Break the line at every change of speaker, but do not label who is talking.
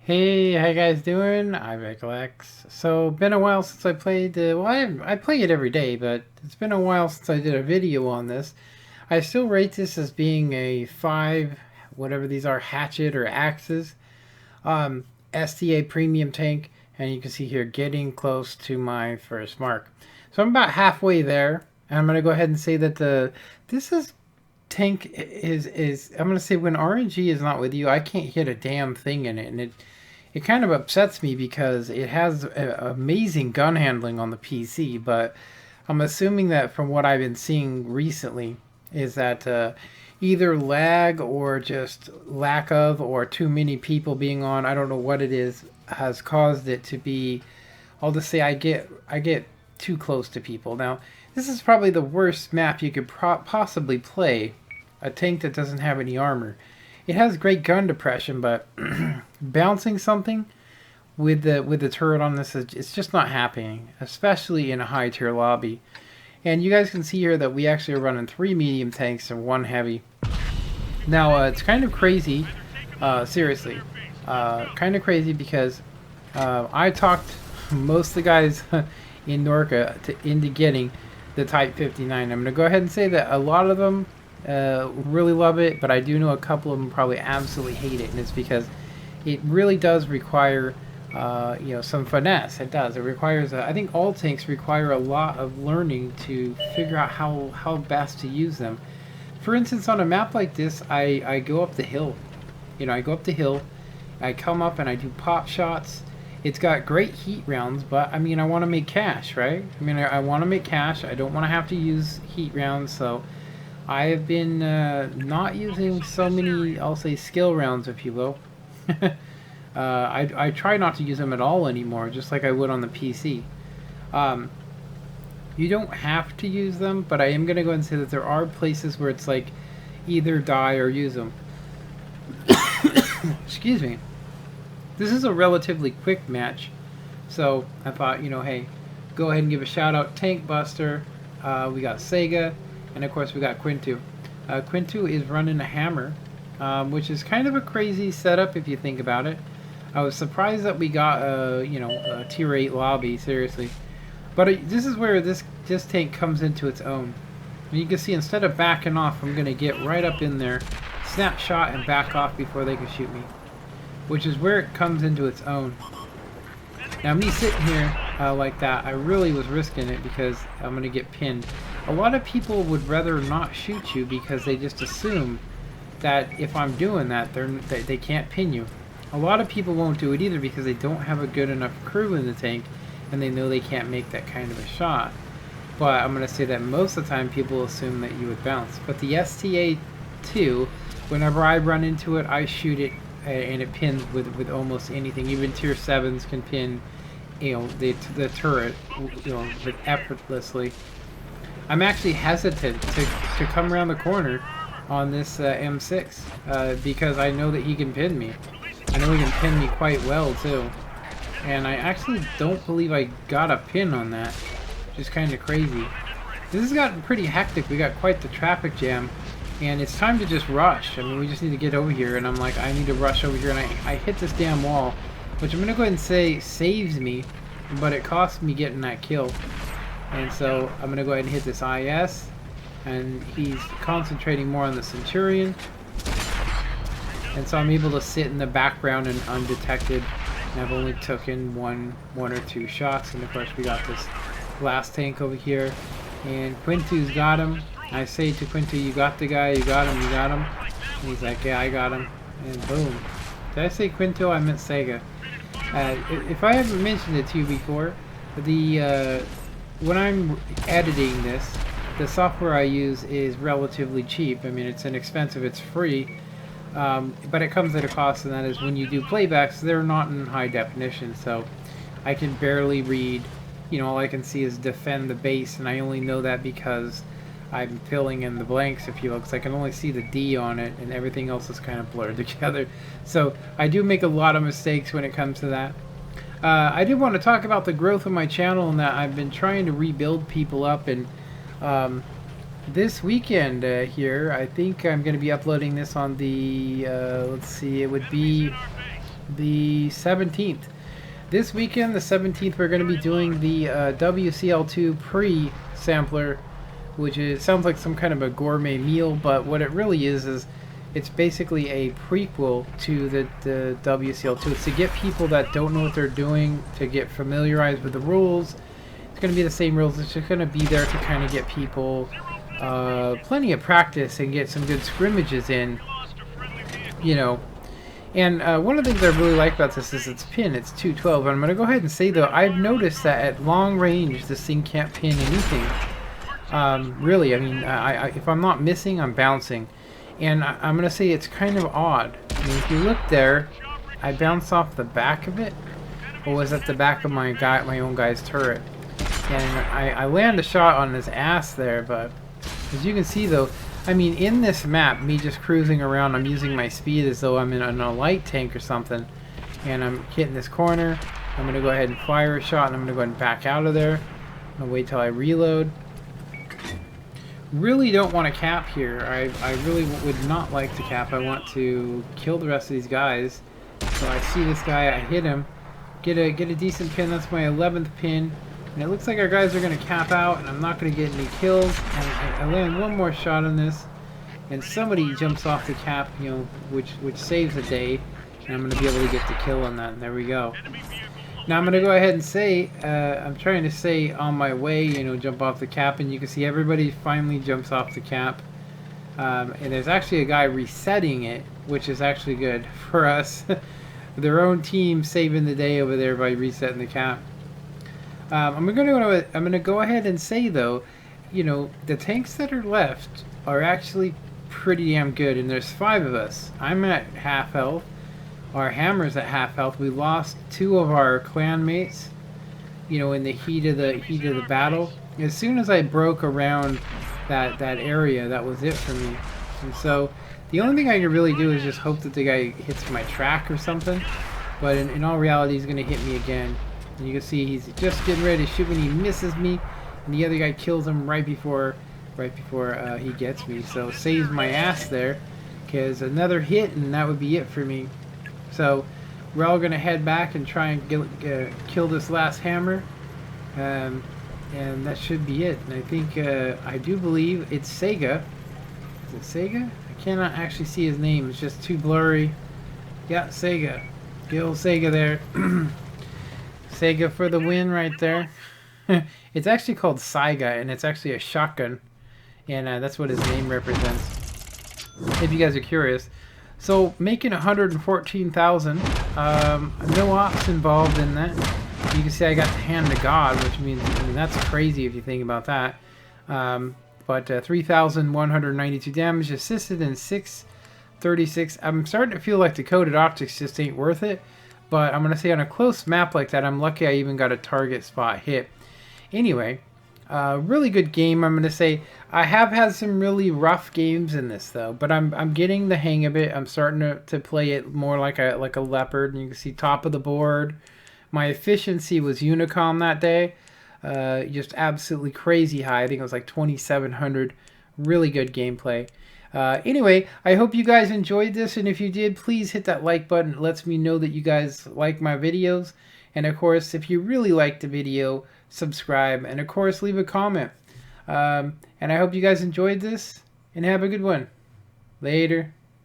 Hey, how you guys doing? I'm Alex. So, been a while since I played. Well, I play it every day, but it's been a while since I did a video on this. I still rate this as being a five, whatever these are, hatchet or axes, um, STA premium tank, and you can see here getting close to my first mark. So I'm about halfway there, and I'm gonna go ahead and say that the this is tank is I'm gonna say when RNG is not with you, I can't hit a damn thing in it, and it kind of upsets me because it has amazing gun handling on the PC, but I'm assuming that from what I've been seeing recently is that either lag or just lack of or too many people being on, I don't know what it is, has caused it to be, I'll just say I get too close to people. Now, this is probably the worst map you could possibly play, a tank that doesn't have any armor. It has great gun depression, but bouncing something with the turret on this, it's just not happening, especially in a high tier lobby. And you guys can see here that we actually are running 3 medium tanks and 1 heavy. Now it's kind of crazy, seriously, kind of crazy because I talked most of the guys in Norca into getting the Type 59. I'm gonna go ahead and say that a lot of them really love it, but I do know a couple of them probably absolutely hate it, and it's because it really does require some finesse. It does. It requires I think all tanks require a lot of learning to figure out how best to use them. For instance, on a map like this, I go up the hill. I go up the hill, I come up and I do pop shots. It's got great heat rounds, but I mean, I want to make cash, right? I mean, I want to make cash. I don't want to have to use heat rounds, so I have been not using so many, I'll say, skill rounds, if you will. I try not to use them at all anymore, just like I would on the PC. You don't have to use them, but I am going to go and say that there are places where it's like either die or use them. Excuse me. This is a relatively quick match, so I thought, hey, go ahead and give a shout out Tank Buster. We got Sega, and of course we got Quintu. Quintu is running a hammer, which is kind of a crazy setup if you think about it. I was surprised that we got a tier 8 lobby, seriously. But this is where this tank comes into its own. And you can see instead of backing off, I'm going to get right up in there, snapshot, and back off before they can shoot me. Which is where it comes into its own. Now me sitting here like that, I really was risking it because I'm going to get pinned. A lot of people would rather not shoot you because they just assume that if I'm doing that, they can't pin you. A lot of people won't do it either because they don't have a good enough crew in the tank and they know they can't make that kind of a shot. But I'm going to say that most of the time people assume that you would bounce. But the STA-2, whenever I run into it, I shoot it and it pins with almost anything. Even tier 7s can pin the turret effortlessly. I'm actually hesitant to come around the corner on this M6 because I know that he can pin me. I know he can pin me quite well too. And I actually don't believe I got a pin on that, which is kind of crazy. This has gotten pretty hectic. We got quite the traffic jam. And it's time to just rush. I mean, we just need to get over here. And I'm like, I need to rush over here. And I hit this damn wall, which I'm going to go ahead and say saves me. But it cost me getting that kill. And so I'm going to go ahead and hit this IS. And he's concentrating more on the Centurion. And so I'm able to sit in the background and undetected. And I've only taken one or two shots. And of course we got this last tank over here. And Quintu's got him. I say to Quintu, you got the guy, you got him, you got him. And he's like, yeah, I got him. And boom. Did I say Quintu? I meant Sega. If I haven't mentioned it to you before, when I'm editing this, the software I use is relatively cheap. I mean, it's inexpensive, it's free. But it comes at a cost, and that is when you do playbacks, they're not in high definition. So I can barely read. All I can see is defend the base, and I only know that because I'm filling in the blanks, if you will, because I can only see the D on it, and everything else is kind of blurred together. So I do make a lot of mistakes when it comes to that. I did want to talk about the growth of my channel and that I've been trying to rebuild people up, and this weekend here, I think I'm going to be uploading this on the, let's see, it would be the 17th. This weekend, the 17th, we're going to be doing the WCL2 pre-sampler, which sounds like some kind of a gourmet meal, but what it really is it's basically a prequel to the WCL2. It's to get people that don't know what they're doing to get familiarized with the rules. It's going to be the same rules. It's just going to be there to kind of get people plenty of practice and get some good scrimmages in, you know. And one of the things I really like about this is its pin. It's 212. And I'm going to go ahead and say, though, I've noticed that at long range, this thing can't pin anything. Really, I mean, if I'm not missing, I'm bouncing. And I'm going to say it's kind of odd. I mean, if you look there, I bounce off the back of it. Or was at the back of my own guy's turret. And I land a shot on his ass there, but as you can see, though, I mean, in this map, me just cruising around, I'm using my speed as though I'm in a light tank or something. And I'm hitting this corner. I'm going to go ahead and fire a shot, and I'm going to go ahead and back out of there. I'm going to wait till I reload. Really don't want to cap here. I really would not like to cap. I want to kill the rest of these guys. So I see this guy, I hit him, get a decent pin. That's my 11th pin, and it looks like our guys are going to cap out, and I'm not going to get any kills. And I land one more shot on this, and somebody jumps off the cap, you know, which saves the day, and I'm going to be able to get the kill on that. And there we go. Now I'm going to go ahead and say, I'm trying to say on my way, you know, jump off the cap, and you can see everybody finally jumps off the cap. And there's actually a guy resetting it, which is actually good for us. Their own team saving the day over there by resetting the cap. I'm going to go ahead and say, though, you know, the tanks that are left are actually pretty damn good, and there's 5 of us. I'm at half health. Our hammer's at half health. We lost 2 of our clan mates, you know, in the heat of the battle. As soon as I broke around that area, that was it for me. And so the only thing I can really do is just hope that the guy hits my track or something. But in all reality, he's going to hit me again. And you can see he's just getting ready to shoot me, and he misses me, and the other guy kills him right before he gets me. So saves my ass there, because another hit and that would be it for me. So we're all going to head back and try and kill this last hammer, and that should be it. And I think I do believe it's Sega. Is it Sega? I cannot actually see his name. It's just too blurry. Yeah, Sega. Good old Sega there. Sega for the win right there. It's actually called Saiga, and it's actually a shotgun, and that's what his name represents, if you guys are curious. So making 114,000, no ops involved in that. You can see I got the hand of God, which means, I mean, that's crazy if you think about that. But 3,192 damage, assisted in 636. I'm starting to feel like the coded optics just ain't worth it. But I'm going to say on a close map like that, I'm lucky I even got a target spot hit. Anyway, really good game. I'm going to say I have had some really rough games in this, though. But I'm getting the hang of it. I'm starting to play it more like a leopard. And you can see top of the board. My efficiency was Unicom that day. Just absolutely crazy high. I think it was like 2,700. Really good gameplay. Anyway, I hope you guys enjoyed this, and if you did, please hit that like button. It lets me know that you guys like my videos. And of course, if you really liked the video, subscribe, and of course, leave a comment. And I hope you guys enjoyed this, and have a good one. Later.